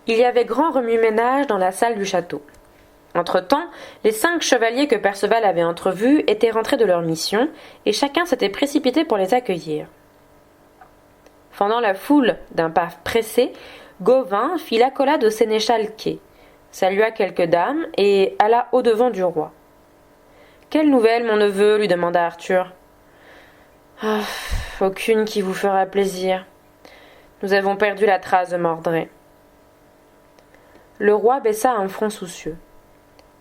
Il y avait grand remue-ménage dans la salle du château. Entre-temps, les 5 chevaliers que Perceval avait entrevus étaient rentrés de leur mission, et chacun s'était précipité pour les accueillir. Fendant la foule d'un pas pressé, Gauvin fit l'accolade au sénéchal Quay, salua quelques dames et alla au-devant du roi. « Quelle nouvelle, mon neveu ?» lui demanda Arthur. « Ah, aucune qui vous fera plaisir. Nous avons perdu la trace de Mordred. » Le roi baissa un front soucieux.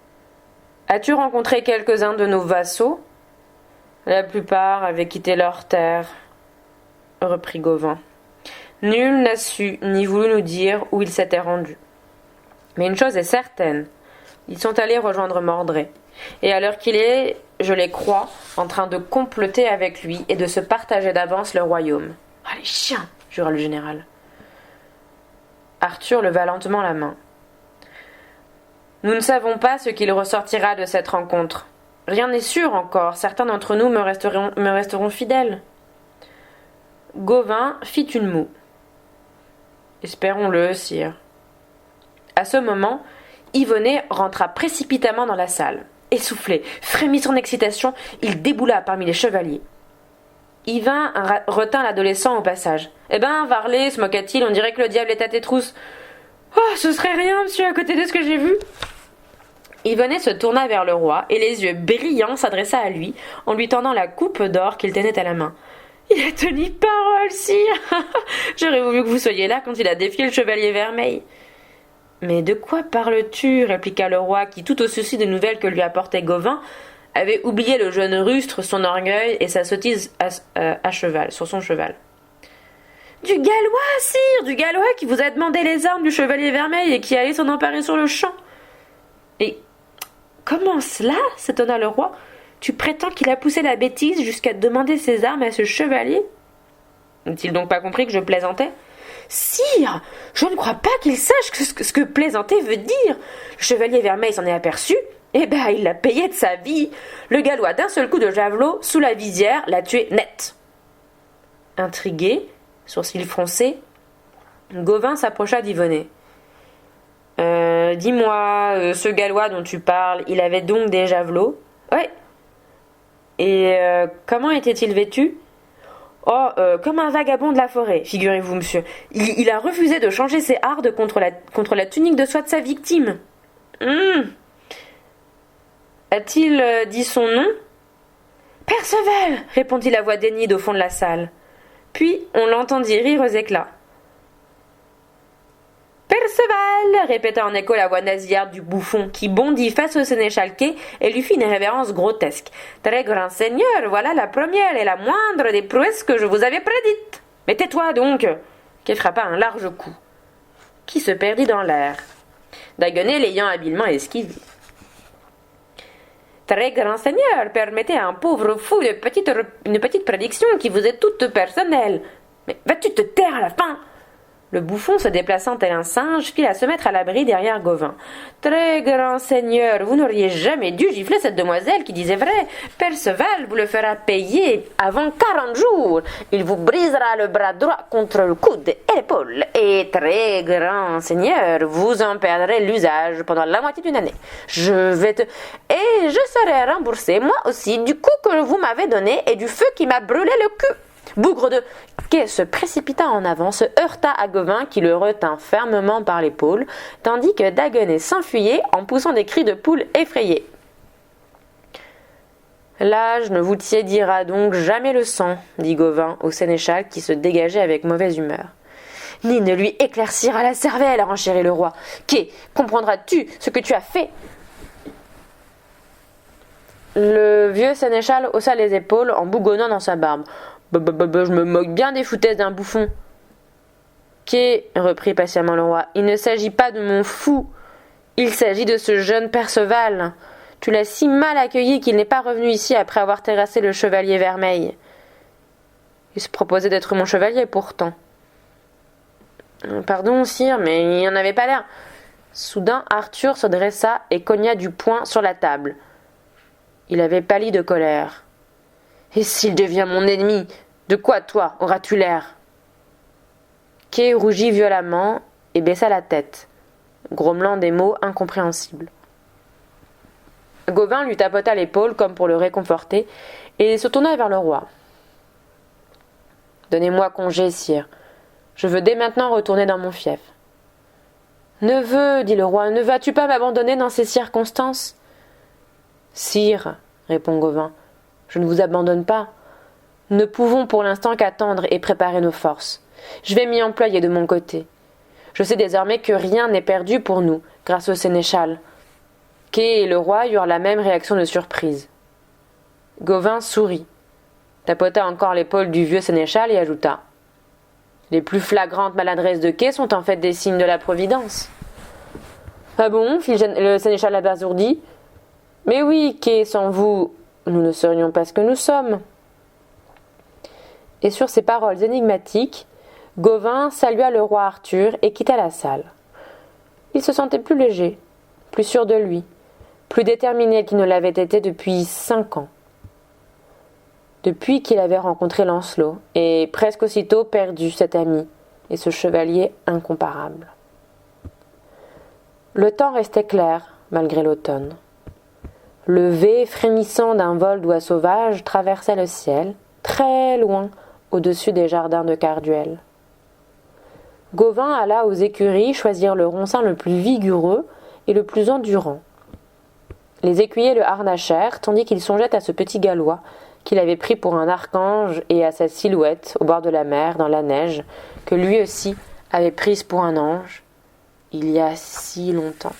« As-tu rencontré quelques-uns de nos vassaux ? » La plupart avaient quitté leur terre, reprit Gauvin. Nul n'a su ni voulu nous dire où ils s'étaient rendus. Mais une chose est certaine, ils sont allés rejoindre Mordred, et à l'heure qu'il est, je les crois, en train de comploter avec lui et de se partager d'avance le royaume. « Ah, les chiens !» jura le général. Arthur leva lentement la main. « Nous ne savons pas ce qu'il ressortira de cette rencontre. Rien n'est sûr encore, certains d'entre nous me resteront fidèles. » Gauvin fit une moue. « Espérons-le, sire. » À ce moment, Yvonnet rentra précipitamment dans la salle. Essoufflé, frémissant d'excitation, il déboula parmi les chevaliers. Yvain retint l'adolescent au passage. « Eh ben, Varlet, se moqua-t-il, on dirait que le diable est à tes trousses. »« Oh, ce serait rien, monsieur, à côté de ce que j'ai vu. » Yvonnet se tourna vers le roi, et les yeux brillants s'adressa à lui, en lui tendant la coupe d'or qu'il tenait à la main. « Il a tenu parole, sire. J'aurais voulu que vous soyez là quand il a défié le chevalier Vermeil. » « Mais de quoi parles-tu » répliqua le roi, qui, tout au souci des nouvelles que lui apportait Gauvin, avait oublié le jeune rustre, son orgueil et sa sottise à cheval, sur son cheval. « Du Gallois, sire, du Gallois qui vous a demandé les armes du chevalier Vermeil et qui allait s'en emparer sur le champ. »« Et comment cela ?» s'étonna le roi. « Tu prétends qu'il a poussé la bêtise jusqu'à demander ses armes à ce chevalier ?» N'a-t-il donc pas compris que je plaisantais ? Sire, je ne crois pas qu'il sache ce que plaisanter veut dire. Le chevalier Vermeil s'en est aperçu. Eh ben, il l'a payé de sa vie. Le Gallois, d'un seul coup de javelot, sous la visière, l'a tué net. Intrigué, sourcils froncés, Gauvin s'approcha d'Yvonnet. Dis-moi, ce Gallois dont tu parles, il avait donc des javelots ? Ouais. Et comment était-il vêtu ? Oh, comme un vagabond de la forêt, figurez-vous, monsieur. Il a refusé de changer ses hardes contre la tunique de soie de sa victime. A-t-il dit son nom ? Perceval, répondit la voix d'Enid au fond de la salle. Puis on l'entendit rire aux éclats. Perceval, répéta en écho la voix nasillarde du bouffon, qui bondit face au sénéchal Quay et lui fit une révérence grotesque. Très grand seigneur, voilà la première et la moindre des prouesses que je vous avais prédites. Mais tais-toi donc, Quay frappa un large coup, qui se perdit dans l'air, Daguenet l'ayant habilement esquivé. Très grand seigneur, permettez à un pauvre fou une petite prédiction qui vous est toute personnelle. Mais vas-tu te taire à la fin ? Le bouffon, se déplaçant tel un singe, fila se mettre à l'abri derrière Gauvin. « Très grand seigneur, vous n'auriez jamais dû gifler cette demoiselle qui disait vrai. Perceval vous le fera payer avant 40 jours. Il vous brisera le bras droit contre le coude et l'épaule. Et très grand seigneur, vous en perdrez l'usage pendant la moitié d'une année. Et je serai remboursé, moi aussi, du coup que vous m'avez donné et du feu qui m'a brûlé le cul. » Bougre de Quay se précipita en avant, se heurta à Gauvin qui le retint fermement par l'épaule, tandis que Daguenet s'enfuyait en poussant des cris de poule effrayés. L'âge ne vous tiédira donc jamais le sang, dit Gauvin au sénéchal qui se dégageait avec mauvaise humeur. Ni ne lui éclaircira la cervelle, renchérit le roi. Quay, comprendras-tu ce que tu as fait ? Le vieux sénéchal haussa les épaules en bougonnant dans sa barbe. Je me moque bien des foutaises d'un bouffon. Quay, reprit patiemment le roi, il ne s'agit pas de mon fou, il s'agit de ce jeune Perceval. Tu l'as si mal accueilli qu'il n'est pas revenu ici après avoir terrassé le chevalier Vermeil. Il se proposait d'être mon chevalier pourtant. Pardon, sire, mais il n'y en avait pas l'air. Soudain, Arthur se dressa et cogna du poing sur la table. Il avait pâli de colère. Et s'il devient mon ennemi, de quoi, toi, auras-tu l'air ? Quay rougit violemment et baissa la tête. grommelant des mots incompréhensibles. Gauvin lui tapota l'épaule comme pour le réconforter, et se tourna vers le roi. « Donnez-moi congé, sire. Je veux dès maintenant retourner dans mon fief. »« Neveu, dit le roi, ne vas-tu pas m'abandonner dans ces circonstances ?»« Sire, répond Gauvin, je ne vous abandonne pas. Nous ne pouvons pour l'instant qu'attendre et préparer nos forces. Je vais m'y employer de mon côté. Je sais désormais que rien n'est perdu pour nous, grâce au sénéchal. » Kay et le roi eurent la même réaction de surprise. Gauvin sourit, tapota encore l'épaule du vieux sénéchal et ajouta : « Les plus flagrantes maladresses de Kay sont en fait des signes de la Providence. »« Ah bon ?» fit le sénéchal abasourdi. « Mais oui, Kay, sans vous, nous ne serions pas ce que nous sommes. » Et sur ces paroles énigmatiques, Gauvin salua le roi Arthur et quitta la salle. Il se sentait plus léger, plus sûr de lui, plus déterminé qu'il ne l'avait été depuis 5 ans. Depuis qu'il avait rencontré Lancelot, et presque aussitôt perdu cet ami et ce chevalier incomparable. Le temps restait clair, malgré l'automne. Le V frémissant d'un vol d'oies sauvages traversait le ciel, très loin, au-dessus des jardins de Carduel. Gauvin alla aux écuries choisir le roncin le plus vigoureux et le plus endurant. Les écuyers le harnachèrent, tandis qu'il songeait à ce petit Gallois qu'il avait pris pour un archange et à sa silhouette au bord de la mer, dans la neige, que lui aussi avait prise pour un ange, il y a si longtemps.